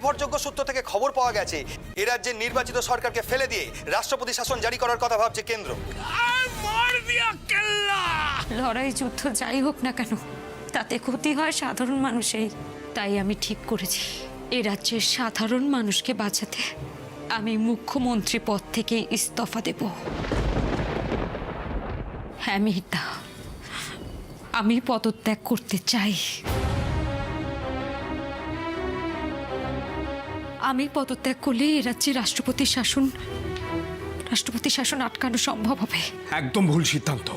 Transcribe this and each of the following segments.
নির্ভরযোগ্য সূত্র থেকে খবর পাওয়া গেছে এ রাজ্যের নির্বাচিত সরকারকে ফেলে দিয়ে রাষ্ট্রপতি শাসন জারি করার কথা ভাবছে কেন্দ্র। লড়াই যুদ্ধ যাই হোক না কেন, তাতে ক্ষতি হয় সাধারণ মানুষের। তাই আমি ঠিক করেছি এ রাজ্যের সাধারণ মানুষকে বাঁচাতে আমি মুখ্যমন্ত্রী পদ থেকে ইস্তফা দেব। হ্যাঁ মিহিরদা, আমি পদত্যাগ করতে চাই। আমি পদত্যাগ করলে এ রাজ্যে রাষ্ট্রপতি শাসন আটকানো সম্ভব হবে। একদম ভুল সিদ্ধান্ত।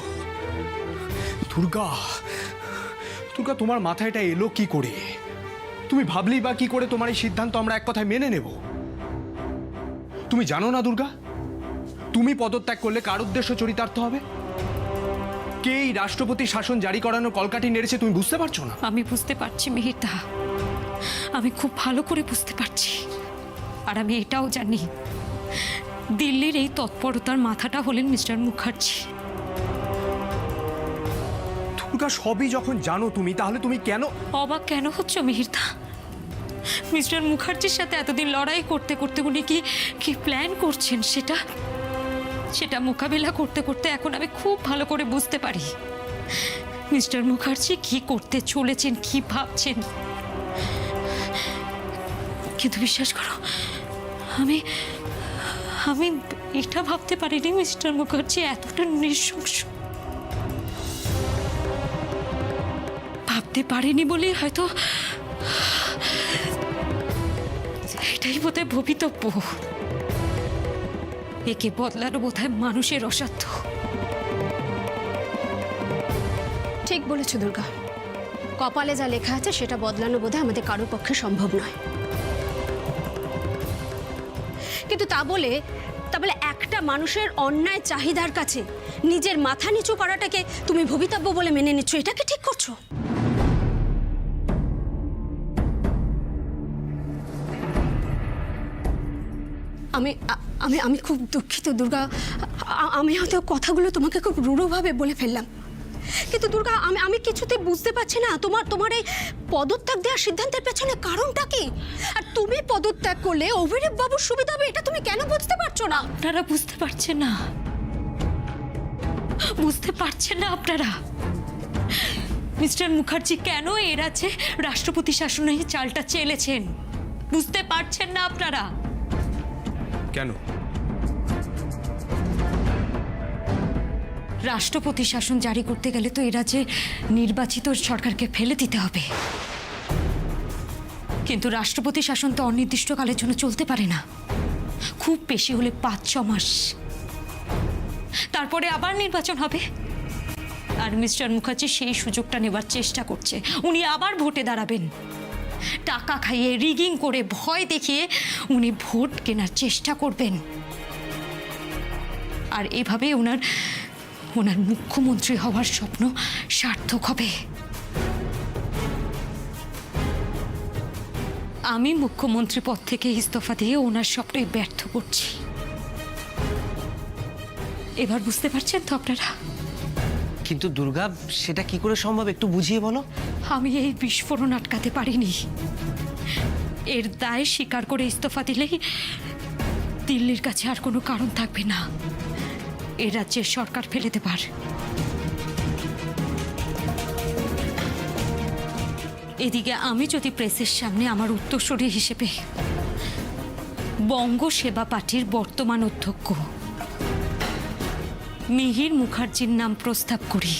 দুর্গা, দুর্গা, তোমার মাথায় এটা এলো কি করে? তুমি ভাবলেই বা কি করে তোমার এই সিদ্ধান্ত আমরা এক কথায় মেনে নেব? তুমি জানো না দুর্গা, তুমি পদত্যাগ করলে কার উদ্দেশ্য চরিতার্থ হবে? কে এই রাষ্ট্রপতি শাসন জারি করানোর কলকাঠি নেড়েছে তুমি বুঝতে পারছো না? আমি বুঝতে পারছি মিহিরদা, আমি খুব ভালো করে বুঝতে পারছি। আর আমি এটাও জানি দিল্লির এই তৎপরতার মাথাটা হলেন মিস্টার মুখার্জি। দুর্গা, সবই যখন জানো তুমি, তাহলে তুমি কেন অবাক কেন হচ্ছ মিহিরদা? মিস্টার মুখার্জির সাথে এতদিন লড়াই করতে করতে উনি কি প্ল্যান করছেন সেটা মোকাবিলা করতে করতে এখন আমি খুব ভালো করে বুঝতে পারি মিস্টার মুখার্জি কি করতে চলেছেন, কি ভাবছেন। কিন্তু বিশ্বাস করো, আমি এটা ভাবতে পারিনি মিস্টার মুখার্জি এতটা নৃশংস। ভাবতে পারিনি বলেই হয়তো এটাই বোধহয় ভবিতব্য। একে বদলানো বোধহয় মানুষের অসাধ্য। ঠিক বলেছ দুর্গা, কপালে যা লেখা আছে সেটা বদলানো বোধহয় আমাদের কারোর পক্ষে সম্ভব নয়। কিন্তু তা বলে একটা মানুষের অন্যায় চাহিদার কাছে নিজের মাথা নিচু করাটাকে তুমি ভবিতব্য বলে মেনে নিচ্ছ, এটাকে ঠিক করছো? আমি আমি আমি খুব দুঃখিত দুর্গা। আমি হয়তো কথাগুলো তোমাকে খুব রূঢ়ভাবে বলে ফেললাম, কিন্তু দুর্গা আমি কিছুতেই বুঝতে পারছি না তোমার এই পদত্যাগ দেওয়ার সিদ্ধান্তের পেছনে কারণটা কি? আর তুমি পদত্যাগ করলে অভিরূপ বাবুর সুবিধা হবে, এটা তুমি কেন বুঝতে পারছো না? আপনারা বুঝতে পারছেন না, বুঝতে পারছেন না আপনারা মিস্টার মুখার্জি কেন এর আছে রাষ্ট্রপতি শাসনের চালটা চেলেছেন? বুঝতে পারছেন না আপনারা? কেন? রাষ্ট্রপতি শাসন জারি করতে গেলে তো এরা যে নির্বাচিত সরকারকে ফেলে দিতে হবে। কিন্তু রাষ্ট্রপতি শাসন তো অনির্দিষ্টকালের জন্য চলতে পারে না, খুব বেশি হলে 5-6 মাস, তারপরে আবার নির্বাচন হবে। আর মিস্টার মুখার্জি সেই সুযোগটা নেবার চেষ্টা করছে। উনি আবার ভোটে দাঁড়াবেন, টাকা খাইয়ে রিগিং করে ভয় দেখিয়ে উনি ভোট কেনার চেষ্টা করবেন। আর এভাবে ওনার মুখ্যমন্ত্রী হওয়ার স্বপ্ন সার্থক হবে। আমি মুখ্যমন্ত্রী পদ থেকে ইস্তফা দিয়ে ওনার স্বপ্নে ব্যর্থ করছি। এবার বুঝতে পারছেন তো আপনারা? কিন্তু দুর্গা, সেটা কি করে সম্ভব, একটু বুঝিয়ে বলো। আমি এই বিস্ফোরণ আটকাতে পারিনি। এর দায় স্বীকার করে ইস্তফা দিলেই দিল্লির কাছে আর কোনো কারণ থাকবে না এ রাজ্যের সরকার ফেলে দেবার। এদিকে আমি যদি প্রেসের সামনে আমার উত্তরসূরি হিসেবে বঙ্গ সেবা পার্টির বর্তমান অধ্যক্ষ মিহির মুখার্জির নাম প্রস্তাব করি,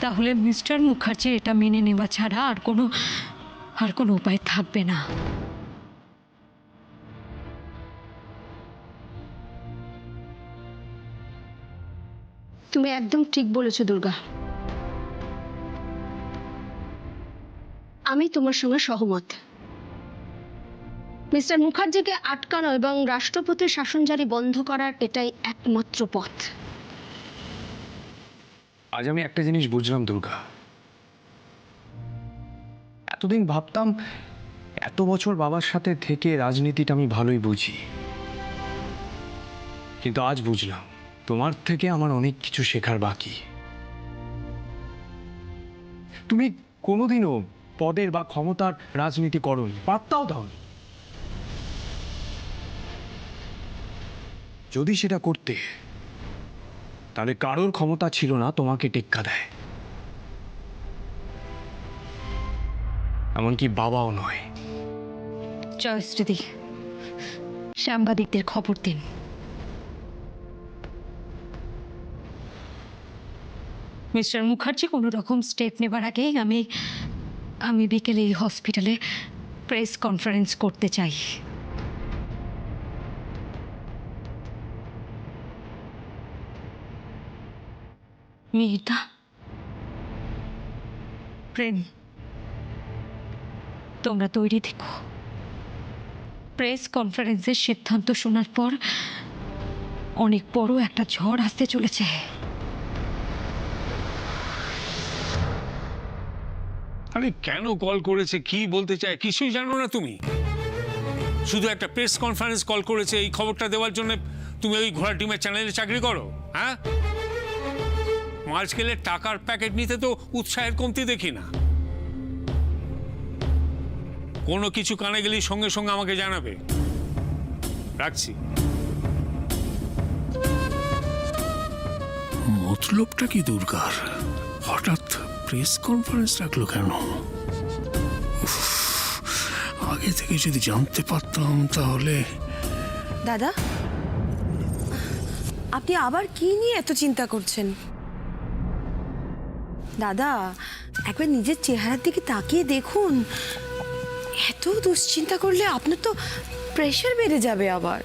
তাহলে মিস্টার মুখার্জি এটা মেনে নেওয়া ছাড়া আর কোনো উপায় থাকবে না। তুমি একদম ঠিক বলেছো দুর্গা, আমি তোমার সঙ্গে সহমত। মিস্টার মুখার্জিকে আটকানো এবং রাষ্ট্রপতির শাসন জারি বন্ধ করার এটাই একমাত্র পথ। আজ আমি একটা জিনিস বুঝলাম দুর্গা। এতদিন ভাবতাম এত বছর বাবার সাথে থেকে রাজনীতিটা আমি ভালোই বুঝি, কিন্তু আজ বুঝলাম তোমার থেকে আমার অনেক কিছু শেখার বাকি। তুমি কোনোদিনও পদের বা ক্ষমতার রাজনীতি করনি, পাত্তাও দাওনি। যদি সেটা করতে, তাহলে কারোর ক্ষমতা ছিল না তোমাকে টেক্কা দেয়, এমনকি বাবাও নয়। জয়শ্রীদি, সাংবাদিকদের খবর দিন। মিস্টার মুখার্জি কোনো রকম স্টেপ নেবার আগেই আমি বিকেলে এই হসপিটালে প্রেস কনফারেন্স করতে চাই। মিহিরদা, প্রেম, তোমরা তৈরি থেকো। প্রেস কনফারেন্সের সিদ্ধান্ত শোনার পর অনেক বড় একটা ঝড় আসতে চলেছে। আরে কেন কল করেছে, কি বলতে চায় কিছুই জানো না তুমি? শুধু একটা প্রেস কনফারেন্স কল করেছে এই খবরটা দেওয়ার জন্য তুমি ওই ঘোড়া টিমের চ্যানেলে চাকরি করো? হ্যাঁ, মাস গেলে টাকার প্যাকেট নিতে তো উৎসাহের কমতি দেখি না। কোনো কিছু কানে গেলেই সঙ্গে সঙ্গে আমাকে জানাবে। রাখছি। মতলবটা কি দুর্গার? হঠাৎ প্রেস কনফারেন্স রাখলো কেন? আগে থেকে যদি জানতে পারতাম তাহলে। দাদা, আপনি আবার কি নিয়ে এত চিন্তা করছেন? দাদা, একবার নিজের চেহারার দিকে তাকিয়ে দেখুন। এত দুশ্চিন্তা করলে আপনার তো প্রেশার বেড়ে যাবে আবার।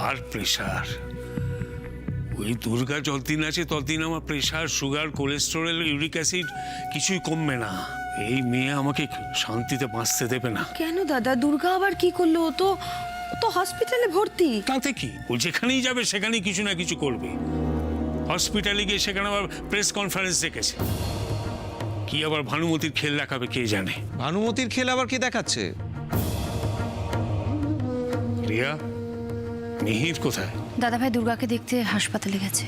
আর প্রেশার? ওই দুর্গা যতদিন আছে ততদিন আমার pressure, sugar, cholesterol, uric acid কিছুই কমবে না। এই মেয়ে আমাকে শান্তিতে বাঁচতে দেবে না। কেন দাদা, দুর্গা আবার কি করলো? ও তো হসপিটালে ভর্তি। তাতে কি, ও যেখানেই যাবে সেখানেই কিছু না কিছু করবে। হসপিটালে গিয়ে সেখানে আবার প্রেস কনফারেন্স ডেকেছে। কি আবার ভানুমতির খেল দেখাবে কে জানে। ভানুমতির খেল আবার কি দেখাচ্ছে? রিয়া, মিহির কোথায়? দাদাভাই দুর্গাকে দেখতে হাসপাতালে গেছে।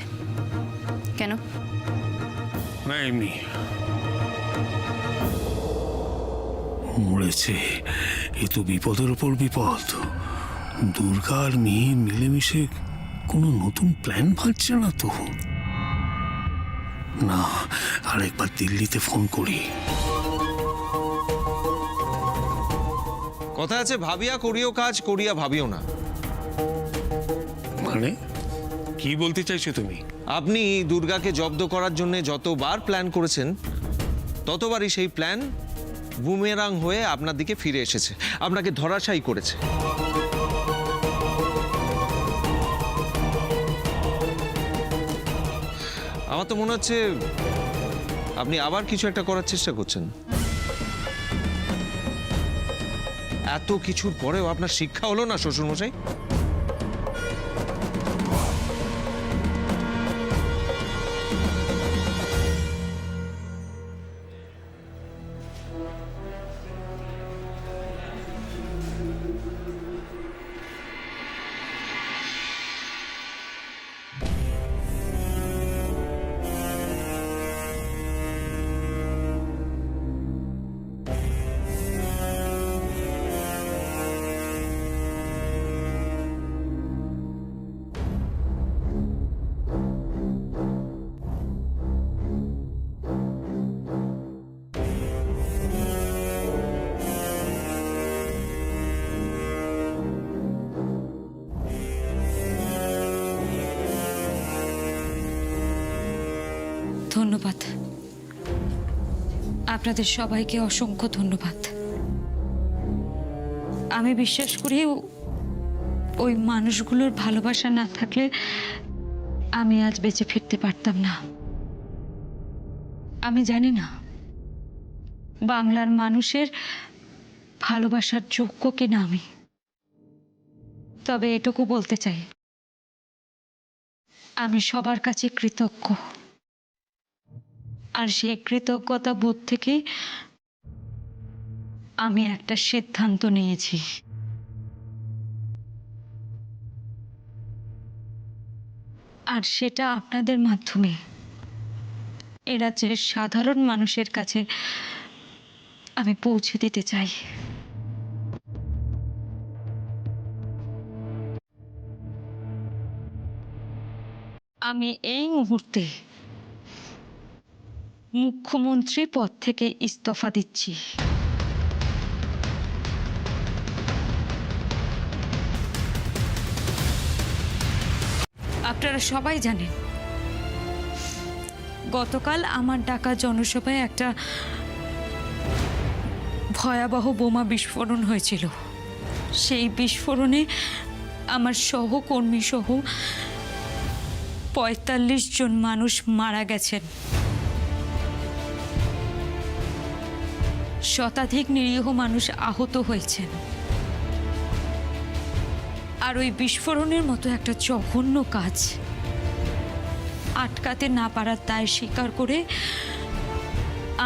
কেন? না, এমনি। মরেছে, এ তো বিপদের উপর বিপদ। দুর্গা আর মিহির মিলেমিশে কোনো নতুন প্ল্যান ভাবছে না তো? না, আরেকবার দিল্লিতে ফোন করি। কথা আছে, ভাবিয়া করিও কাজ, করিয়া ভাবিও না। মানে কি বলতে চাইছো তুমি? আপনি দুর্গাকে জব্দ করার জন্য যতবার প্ল্যান করেছেন, ততবারই সেই প্ল্যান বুমেরাং হয়ে আপনার দিকে ফিরে এসেছে, আপনাকে ধরাশায়ী করেছে। আমার তো মনে হচ্ছে আপনি আবার কিছু একটা করার চেষ্টা করছেন। এত কিছুর পরেও আপনার শিক্ষা হলো না শ্বশুরমশাই? ধন্যবাদ, আপনাদের সবাইকে অসংখ্য ধন্যবাদ। আমি বিশ্বাস করি ওই মানুষগুলোর ভালোবাসা না থাকলে আমি আজ বেঁচে ফিরতে পারতাম না। আমি জানি না বাংলার মানুষের ভালোবাসার যোগ্য কিনা আমি, তবে এটুকু বলতে চাই, আমি সবার কাছে কৃতজ্ঞ। আর সেই কৃতজ্ঞতা বোধ থেকে আমি একটা সিদ্ধান্ত নিয়েছি। আর সেটা আপনাদের মাধ্যমে এ রাজ্যের সাধারণ মানুষের কাছে আমি পৌঁছে দিতে চাই। আমি এই মুহূর্তে মুখ্যমন্ত্রী পদ থেকে ইস্তফা দিচ্ছি। আপনারা সবাই জানেন গতকাল আমার ডাকা জনসভায় একটা ভয়াবহ বোমা বিস্ফোরণ হয়েছিল। সেই বিস্ফোরণে আমার সহকর্মী সহ ৪৫ জন মানুষ মারা গেছেন, শতাধিক নিরীহ মানুষ আহত হয়েছেন। আর ওই বিস্ফোরণের মতো একটা জঘন্য কাজ আটকাতে না পারার দায় স্বীকার করে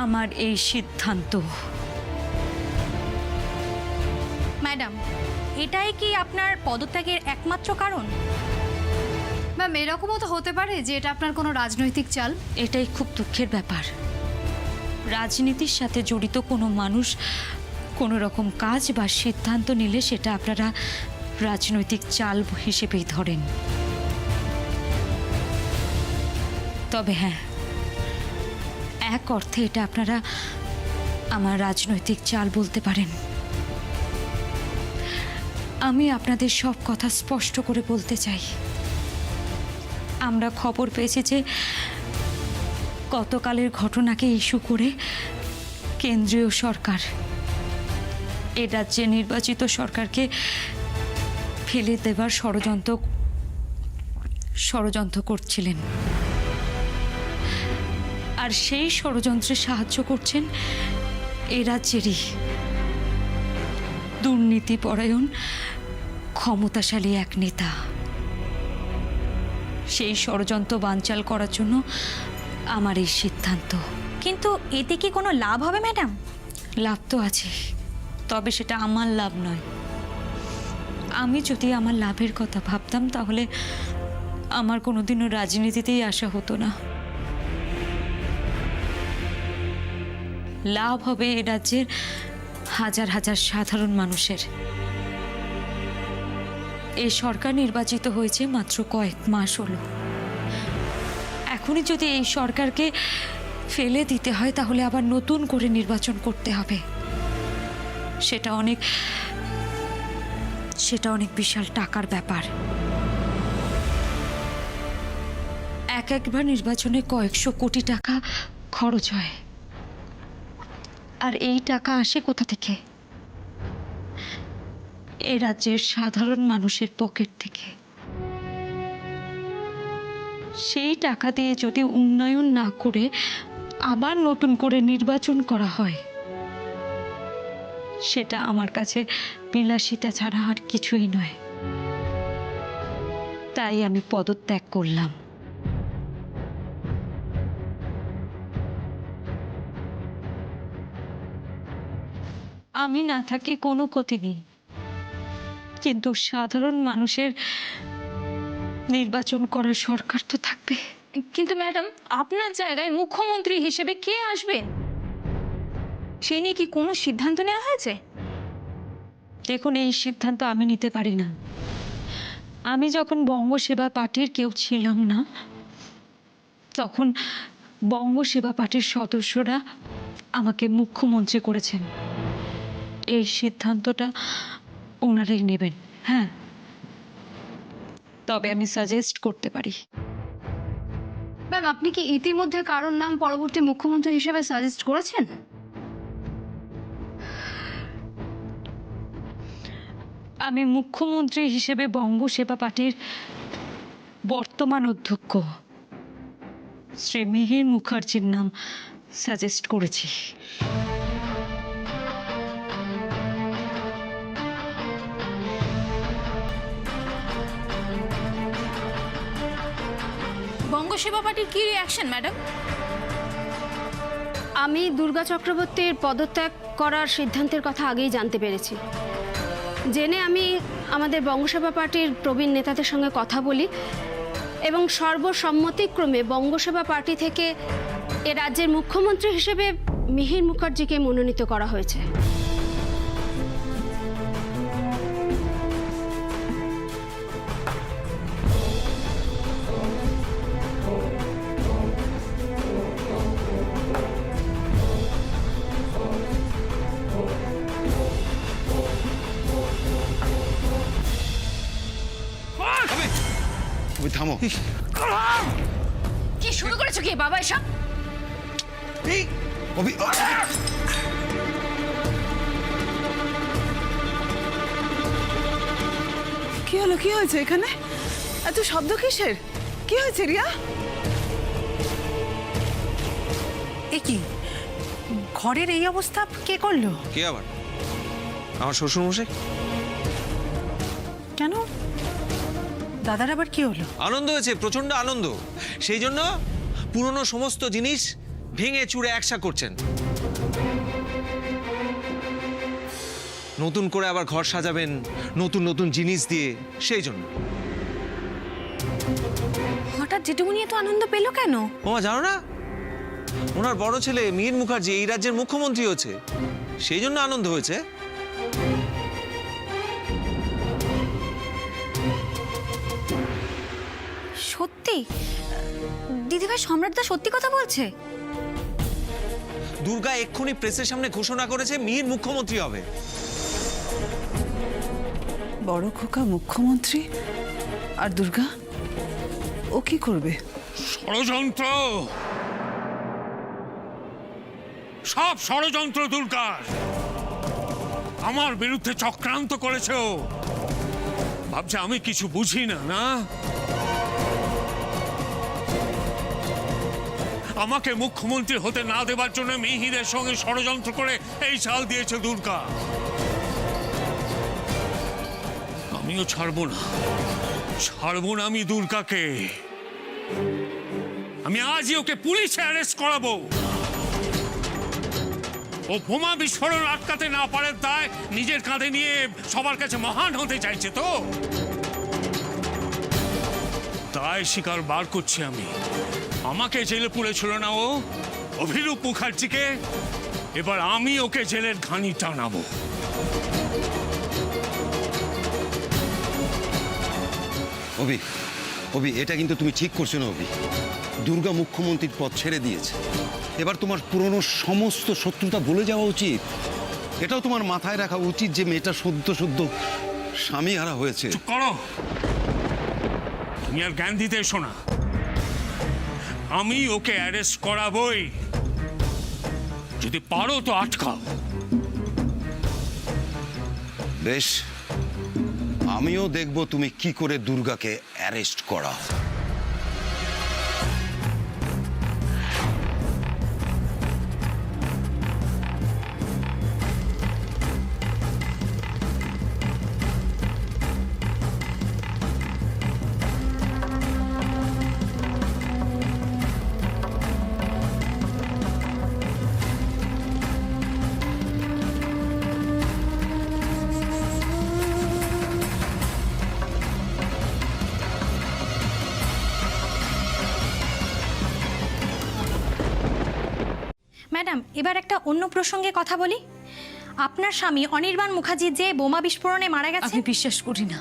আমার এই সিদ্ধান্ত। ম্যাডাম, এটাই কি আপনার পদত্যাগের একমাত্র কারণ? ম্যাম, এরকমও তো হতে পারে যে এটা আপনার কোনো রাজনৈতিক চাল। এটাই খুব দুঃখের ব্যাপার, রাজনীতির সাথে জড়িত কোনো মানুষ কোনো রকম কাজ বা সিদ্ধান্ত নিলে সেটা আপনারা রাজনৈতিক চাল হিসেবেই ধরেন। তবে হ্যাঁ, এক অর্থে এটা আপনারা আমার রাজনৈতিক চাল বলতে পারেন। আমি আপনাদের সব কথা স্পষ্ট করে বলতে চাই। আমরা খবর পেয়েছি যে গতকালের ঘটনাকে ইস্যু করে কেন্দ্রীয় সরকার এ রাজ্যে নির্বাচিত সরকারকে ফেলে দেবার ষড়যন্ত্র করছিলেন। আর সেই ষড়যন্ত্রে সাহায্য করছেন এ রাজ্যেরই দুর্নীতিপরায়ণ ক্ষমতাশালী এক নেতা। সেই ষড়যন্ত্র বানচাল করার জন্য আমার এই সিদ্ধান্ত। কিন্তু এতে কি কোনো লাভ হবে ম্যাডাম? লাভ তো আছে, তবে সেটা আমার লাভ নয়। আমি যদি আমার লাভের কথা ভাবতাম তাহলে আমার কোনোদিনও রাজনীতিতেই আসা হতো না। লাভ হবে এ রাজ্যের হাজার হাজার সাধারণ মানুষের। এই সরকার নির্বাচিত হয়েছে মাত্র কয়েক মাস হলো। এখনই যদি এই সরকারকে ফেলে দিতে হয় তাহলে আবার নতুন করে নির্বাচন করতে হবে। সেটা অনেক বিশাল টাকার ব্যাপার। একবার নির্বাচনে কয়েকশো কোটি টাকা খরচ হয়। আর এই টাকা আসে কোথা থেকে? এ রাজ্যের সাধারণ মানুষের পকেট থেকে। সেই টাকা দিয়ে যদি উন্নয়ন না করে আবার নতুন করে নির্বাচন করা হয়, সেটা আমার কাছে বিলাসিতা ছাড়া আর কিছুই নয়। তাই আমি পদত্যাগ করলাম। আমি না থাকি কোনো ক্ষতি নেই, কিন্তু সাধারণ মানুষের নির্বাচন করার সরকার তো থাকবে। কিন্তু ম্যাডাম, আপনার জায়গায় মুখ্যমন্ত্রী হিসেবে কে আসবেন সে নিয়ে কি কোনো সিদ্ধান্ত নেওয়া হয়েছে? দেখুন, এই সিদ্ধান্ত আমি নিতে পারি না। আমি যখন বঙ্গ সেবা পার্টির কেউ ছিলাম না, তখন বঙ্গ সেবা পার্টির সদস্যরা আমাকে মুখ্যমন্ত্রী করেছেন। এই সিদ্ধান্তটা ওনারাই নেবেন। হ্যাঁ, তবে আমি সাজেস্ট করতে পারি। ম্যাম, আপনি কি ইতিমধ্যে কারোর নাম পরবর্তী মুখ্যমন্ত্রী হিসেবে সাজেস্ট করেছেন? আমি মুখ্যমন্ত্রী হিসেবে বঙ্গ সেবা পার্টির বর্তমান অধ্যক্ষ শ্রী মিহির মুখার্জির নাম সাজেস্ট করেছি। বঙ্গ সেবা পার্টির কি রিঅ্যাকশন ম্যাডাম? আমি দুর্গা চক্রবর্তীর পদত্যাগ করার সিদ্ধান্তের কথা আগেই জানতে পেরেছি। জেনে আমি আমাদের বঙ্গসেবা পার্টির প্রবীণ নেতাদের সঙ্গে কথা বলি এবং সর্বসম্মতিক্রমে বঙ্গসেবা পার্টি থেকে এ রাজ্যের মুখ্যমন্ত্রী হিসেবে মিহির মুখার্জিকে মনোনীত করা হয়েছে। তুমি থামো। কি শুরু করেছো কি বাবা এসব? অভি, কি হলো, কি হয়েছে এখানে? এত শব্দ কিসের? কি হয়েছে রিয়া? এ কি ঘরের এই অবস্থা কে করলো? কে আবার? আমার শ্বশুর মশাই। কেন দাদার আবার কি হলো? আনন্দ হয়েছে, প্রচন্ড আনন্দ। সেই জন্য পুরনো সমস্ত জিনিস ভেঙে চুরে একসা করছেন, নতুন করে আবার ঘর সাজাবেন নতুন নতুন জিনিস দিয়ে, সেই জন্য। হঠাৎ জেঠুমনি এত আনন্দ পেলো কেন? ওমা জানো না, ওনার বড় ছেলে মিহির মুখার্জি এই রাজ্যের মুখ্যমন্ত্রী হয়েছে, সেই জন্য আনন্দ হয়েছে। সত্যি দিদিভাই, সম্রাটদা সত্যি কথা বলছে? দুর্গা এক্ষুনি প্রেসের সামনে ঘোষণা করেছে মিহির মুখ্যমন্ত্রী হবে। বড় খোকা মুখ্যমন্ত্রী আর দুর্গা ও কি করবে? ষড়যন্ত্র, সব ষড়যন্ত্র দুর্গার। আমার বিরুদ্ধে চক্রান্ত করেছে ও। ভাবছে আমি কিছু বুঝি না, না? আমাকে মুখ্যমন্ত্রী হতে না দেবার জন্য মিহিরের সঙ্গে ষড়যন্ত্র করে এই চাল দিয়েছে দুর্গা। আমিও ছাড়বো না, ছাড়বো না আমি দুর্গাকে। আমি আজই ওকে পুলিশে অ্যারেস্ট করাবো। ও বোমা বিস্ফোরণ আটকাতে না পারে তাই নিজের কাঁধে নিয়ে সবার কাছে মহান হতে চাইছে, তো তাই শিকার বার করছি আমি। আমাকে জেলে পুরেছিল না ও, অভিরূপ মুখার্জিকে, এবার আমি ওকে জেলের ঘানি টানাবো। অভি, অভি, এটা কিন্তু তুমি ঠিক করছো না অভি। দুর্গা মুখ্যমন্ত্রীর পদ ছেড়ে দিয়েছে, এবার তোমার পুরনো সমস্ত শত্রুতা ভুলে যাওয়া উচিত। এটাও তোমার মাথায় রাখা উচিত যে মেয়েটা সদ্য স্বামী হারা হয়েছে। চুপ করো, তুমি আর জ্ঞান দিতে এসো না। আমি ওকে অ্যারেস্ট করাবই, যদি পারো তো আটকাও। বেশ, আমিও দেখব তুমি কি করে দুর্গাকে অ্যারেস্ট করা। ম্যাডাম, এবার একটা অন্য প্রসঙ্গে কথা বলি। আপনার স্বামী অনির্বাণ মুখার্জি যে বোমা বিস্ফোরণে মারা গেছে, আমি বিশ্বাস করি না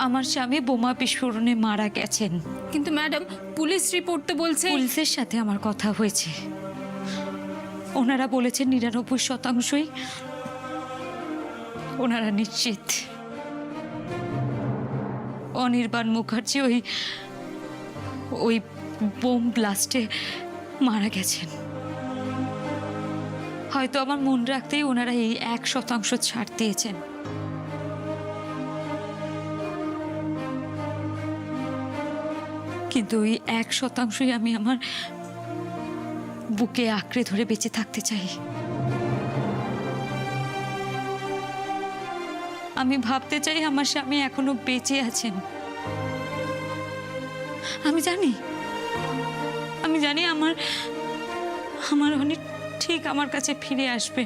আমার স্বামী বোমা বিস্ফোরণে মারা গেছেন। কিন্তু ম্যাডাম, পুলিশ রিপোর্ট তো বলছে। পুলিশের সাথে আমার কথা হয়েছে, ওনারা বলেছেন 99%ই ওনারা নিশ্চিত অনির্বাণ মুখার্জি ওই বোম ব্লাস্টে মারা গেছেন। হয়তো আমার মন রাখতেই ওনারা এই 1% ছাড় দিয়েছেন। কিন্তু ওই 1%ই আমি আমার বুকে আঁকড়ে ধরে বেঁচে থাকতে চাই। আমি ভাবতে চাই আমার স্বামী এখনো বেঁচে আছেন। আমি জানি আমার অনেক ঠিক আমার কাছে ফিরে আসবে।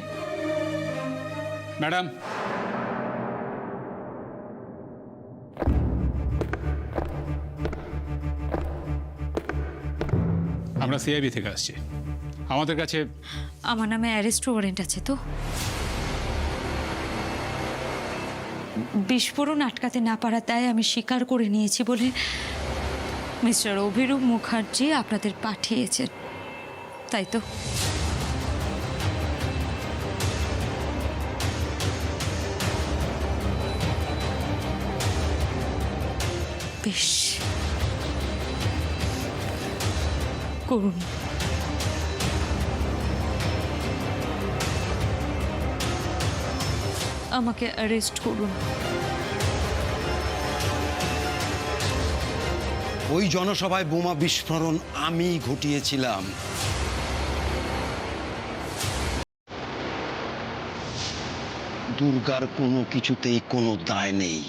ম্যাডাম, আমরা সিআইবি থেকে আসছি। আমাদের কাছে আমার নামে অ্যারেস্ট ওয়ারেন্ট আছে তো? বিস্ফোরণ আটকাতে না পারা তাই আমি স্বীকার করে নিয়েছি বলে মিস্টার অভিরূপ মুখার্জি আপনাদের পাঠিয়েছেন, তাই তো? বেশ, করুন। আমাকে অ্যারেস্ট করুন। ওই জনসভায় বোমা বিস্ফোরণ আমি ঘটিয়েছিলাম। দুর্গার কোনো কিছুতেই কোনো দায় নেই।